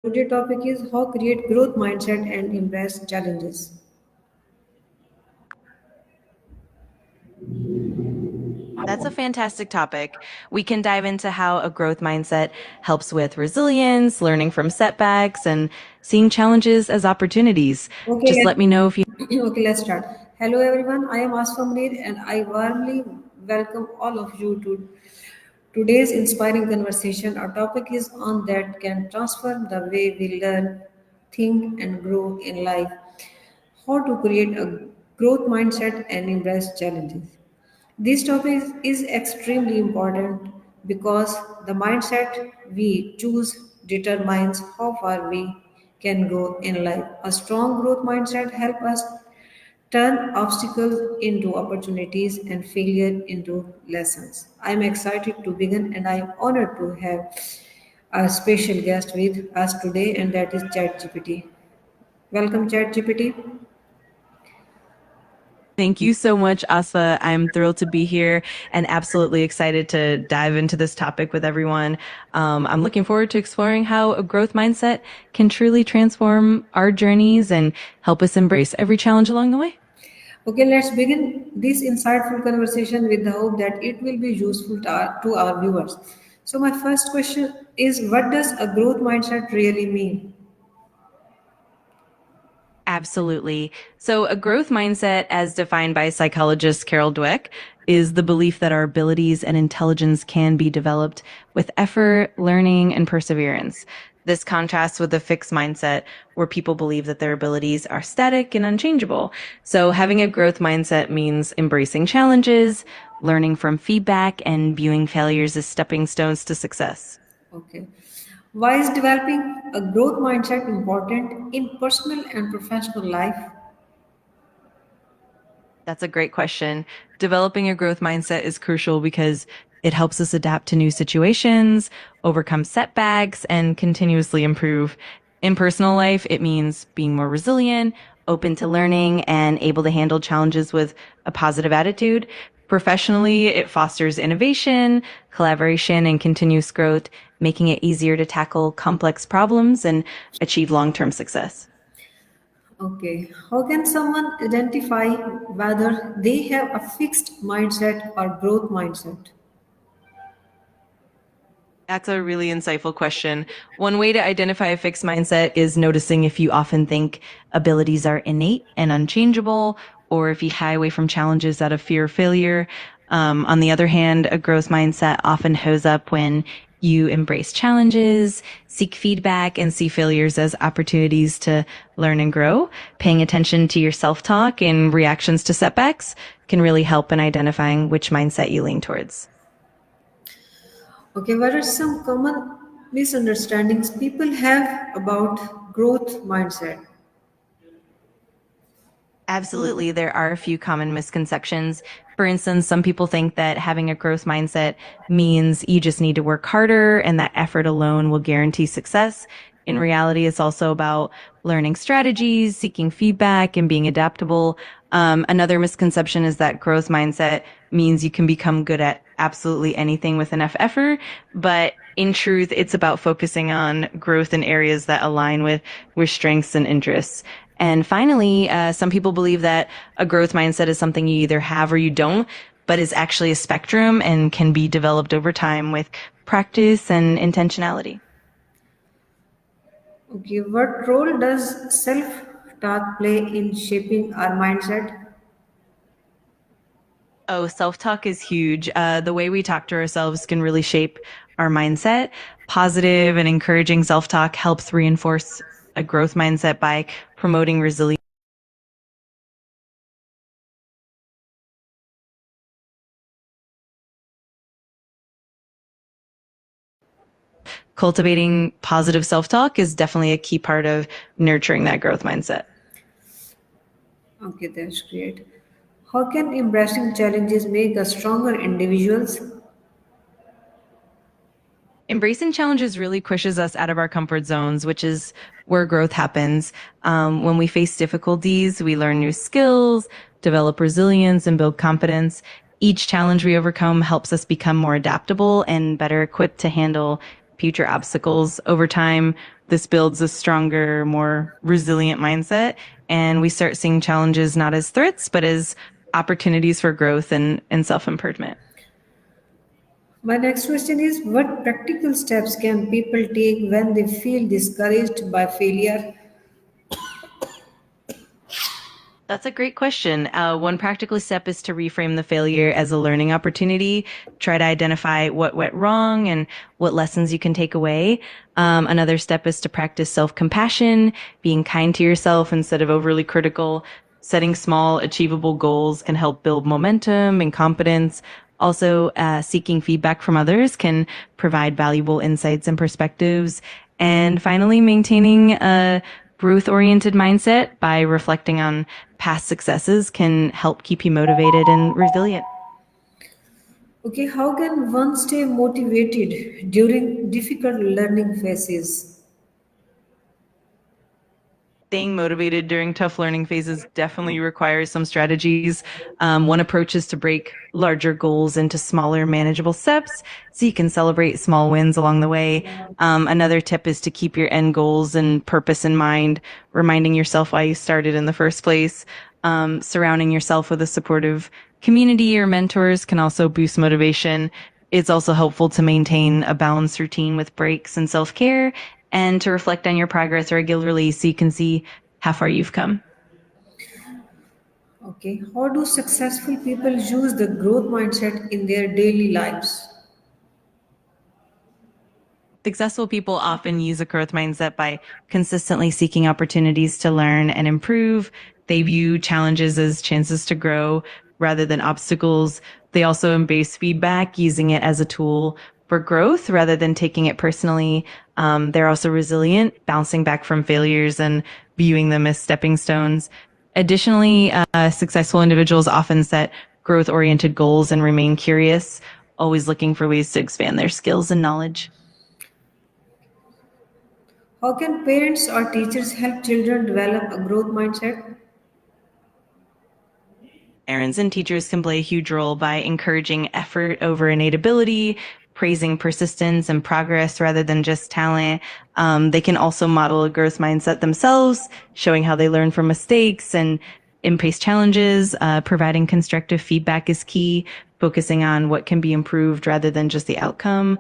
Today's topic is how create growth mindset and embrace challenges. That's a fantastic topic. We can dive into how a growth mindset helps with resilience, learning from setbacks, and seeing challenges as opportunities. Okay, Just let me know if you okay, let's start. Hello everyone, I am Asfa Munir and I warmly welcome all of you to today's inspiring conversation. Our topic is on that can transform the way we learn, think and grow in life. How to create a growth mindset and embrace challenges. This topic is extremely important because the mindset we choose determines how far we can go in life. A strong growth mindset helps us turn obstacles into opportunities and failure into lessons. I am excited to begin and I am honored to have a special guest with us today, and that is ChatGPT. Welcome, ChatGPT. Thank you so much, Asa. I'm thrilled to be here and absolutely excited to dive into this topic with everyone. I'm looking forward to exploring how a growth mindset can truly transform our journeys and help us embrace every challenge along the way. Okay, let's begin this insightful conversation with the hope that it will be useful to our viewers. So, my first question is, what does a growth mindset really mean? Absolutely. So, a growth mindset, as defined by psychologist Carol Dweck, is the belief that our abilities and intelligence can be developed with effort, learning, and perseverance. This contrasts with a fixed mindset where people believe that their abilities are static and unchangeable. So, having a growth mindset means embracing challenges, learning from feedback, and viewing failures as stepping stones to success. Okay. Why is developing a growth mindset important in personal and professional life? That's a great question. Developing a growth mindset is crucial because it helps us adapt to new situations, overcome setbacks, and continuously improve. In personal life, it means being more resilient, open to learning, and able to handle challenges with a positive attitude. Professionally, it fosters innovation, collaboration, and continuous growth, making it easier to tackle complex problems and achieve long-term success. Okay. How can someone identify whether they have a fixed mindset or growth mindset? That's a really insightful question. One way to identify a fixed mindset is noticing if you often think abilities are innate and unchangeable, or if you shy away from challenges out of fear of failure. On the other hand, a growth mindset often shows up when you embrace challenges, seek feedback, and see failures as opportunities to learn and grow. Paying attention to your self-talk and reactions to setbacks can really help in identifying which mindset you lean towards. Okay, what are some common misunderstandings people have about growth mindset? Absolutely. There are a few common misconceptions. For instance, some people think that having a growth mindset means you just need to work harder and that effort alone will guarantee success. In reality, it's also about learning strategies, seeking feedback, and being adaptable. Another misconception is that growth mindset means you can become good at absolutely anything with enough effort. But in truth, it's about focusing on growth in areas that align with strengths and interests. And finally, some people believe that a growth mindset is something you either have or you don't, but is actually a spectrum and can be developed over time with practice and intentionality. Okay, what role does self talk play in shaping our mindset? Oh, self-talk is huge. The way we talk to ourselves can really shape our mindset. Positive and encouraging self-talk helps reinforce a growth mindset by promoting resilience, cultivating positive self-talk is definitely a key part of nurturing that growth mindset. Okay, that's great. How can embracing challenges make us stronger individuals? Embracing challenges really pushes us out of our comfort zones, which is where growth happens. When we face difficulties, we learn new skills, develop resilience, and build confidence. Each challenge we overcome helps us become more adaptable and better equipped to handle future obstacles. Over time, this builds a stronger, more resilient mindset, and we start seeing challenges not as threats, but as opportunities for growth and self improvement. My next question is, what practical steps can people take when they feel discouraged by failure? That's a great question. One practical step is to reframe the failure as a learning opportunity. Try to identify what went wrong and what lessons you can take away. Another step is to practice self compassion, being kind to yourself instead of overly critical. Setting small, achievable goals can help build momentum and confidence. Also, seeking feedback from others can provide valuable insights and perspectives. And finally, maintaining a growth oriented mindset by reflecting on past successes can help keep you motivated and resilient. Okay, how can one stay motivated during difficult learning phases? Staying motivated during tough learning phases definitely requires some strategies. One approach is to break larger goals into smaller, manageable steps so you can celebrate small wins along the way. Another tip is to keep your end goals and purpose in mind, reminding yourself why you started in the first place. Surrounding yourself with a supportive community or mentors can also boost motivation. It's also helpful to maintain a balanced routine with breaks and self care and to reflect on your progress regularly so you can see how far you've come. Okay, how do successful people use the growth mindset in their daily lives? Successful people often use a growth mindset by consistently seeking opportunities to learn and improve. They view challenges as chances to grow rather than obstacles. They also embrace feedback, using it as a tool for growth rather than taking it personally. They're also resilient, bouncing back from failures and viewing them as stepping stones. Additionally, successful individuals often set growth oriented goals and remain curious, always looking for ways to expand their skills and knowledge. How can parents or teachers help children develop a growth mindset? Parents and teachers can play a huge role by encouraging effort over innate ability, praising persistence and progress rather than just talent. They can also model a growth mindset themselves, showing how they learn from mistakes and embrace challenges. Providing constructive feedback is key, focusing on what can be improved rather than just the outcome.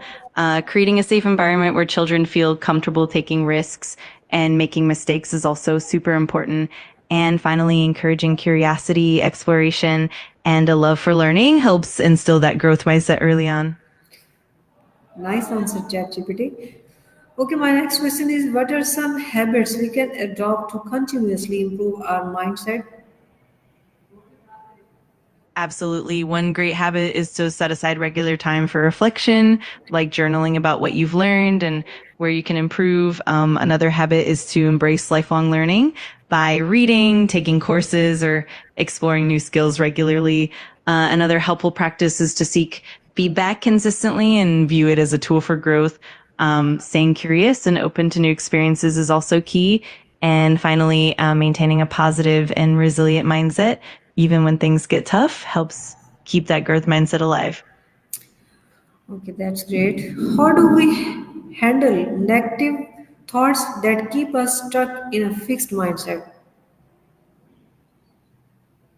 Creating a safe environment where children feel comfortable taking risks and making mistakes is also super important. And finally, encouraging curiosity, exploration, and a love for learning helps instill that growth mindset early on. Nice answer, ChatGPT. Okay, my next question is, what are some habits we can adopt to continuously improve our mindset? Absolutely. One great habit is to set aside regular time for reflection, like journaling about what you've learned and where you can improve. Another habit is to embrace lifelong learning by reading, taking courses, or exploring new skills regularly. Another helpful practice is to seek feedback consistently and view it as a tool for growth. Staying curious and open to new experiences is also key. And finally, maintaining a positive and resilient mindset, even when things get tough, helps keep that growth mindset alive. Okay, that's great. How do we handle negative thoughts that keep us stuck in a fixed mindset?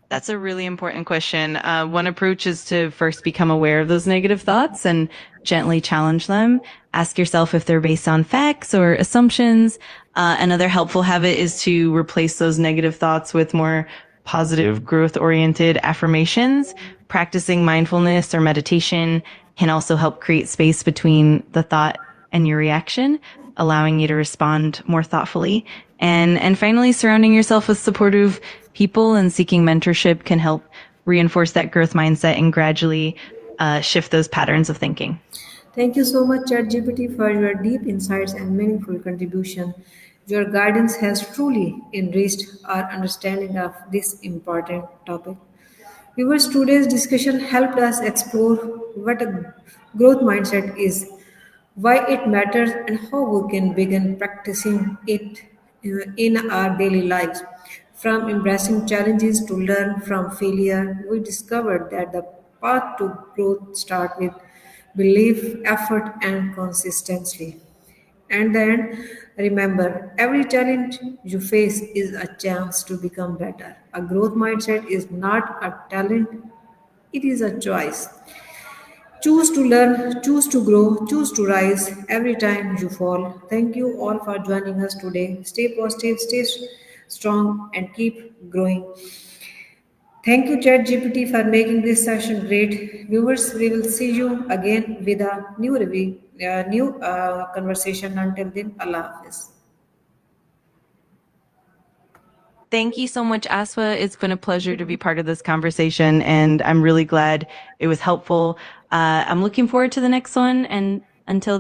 That's a really important question. One approach is to first become aware of those negative thoughts and gently challenge them. Ask yourself if they're based on facts or assumptions. Another helpful habit is to replace those negative thoughts with more positive, growth oriented affirmations. Practicing mindfulness or meditation can also help create space between the thought and your reaction, allowing you to respond more thoughtfully. And finally, surrounding yourself with supportive people and seeking mentorship can help reinforce that growth mindset and gradually shift those patterns of thinking. Thank you so much, ChatGPT, for your deep insights and meaningful contribution. Your guidance has truly enriched our understanding of this important topic. Viewers, today's discussion helped us explore what a growth mindset is, why it matters, and how we can begin practicing it in our daily lives. From embracing challenges to learn from failure, we discovered that the path to growth starts with belief, effort, and consistency. And then remember, every challenge you face is a chance to become better. A growth mindset is not a talent, it is a choice. Choose to learn, choose to grow, choose to rise every time you fall. Thank you all for joining us today. Stay positive, stay strong, and keep growing. Thank you, ChatGPT, for making this session great. Viewers, we will see you again with a new review, new conversation. Until then, Allah Hafiz. Thank you so much, Aswa. It's been a pleasure to be part of this conversation, and I'm really glad it was helpful. I'm looking forward to the next one. And until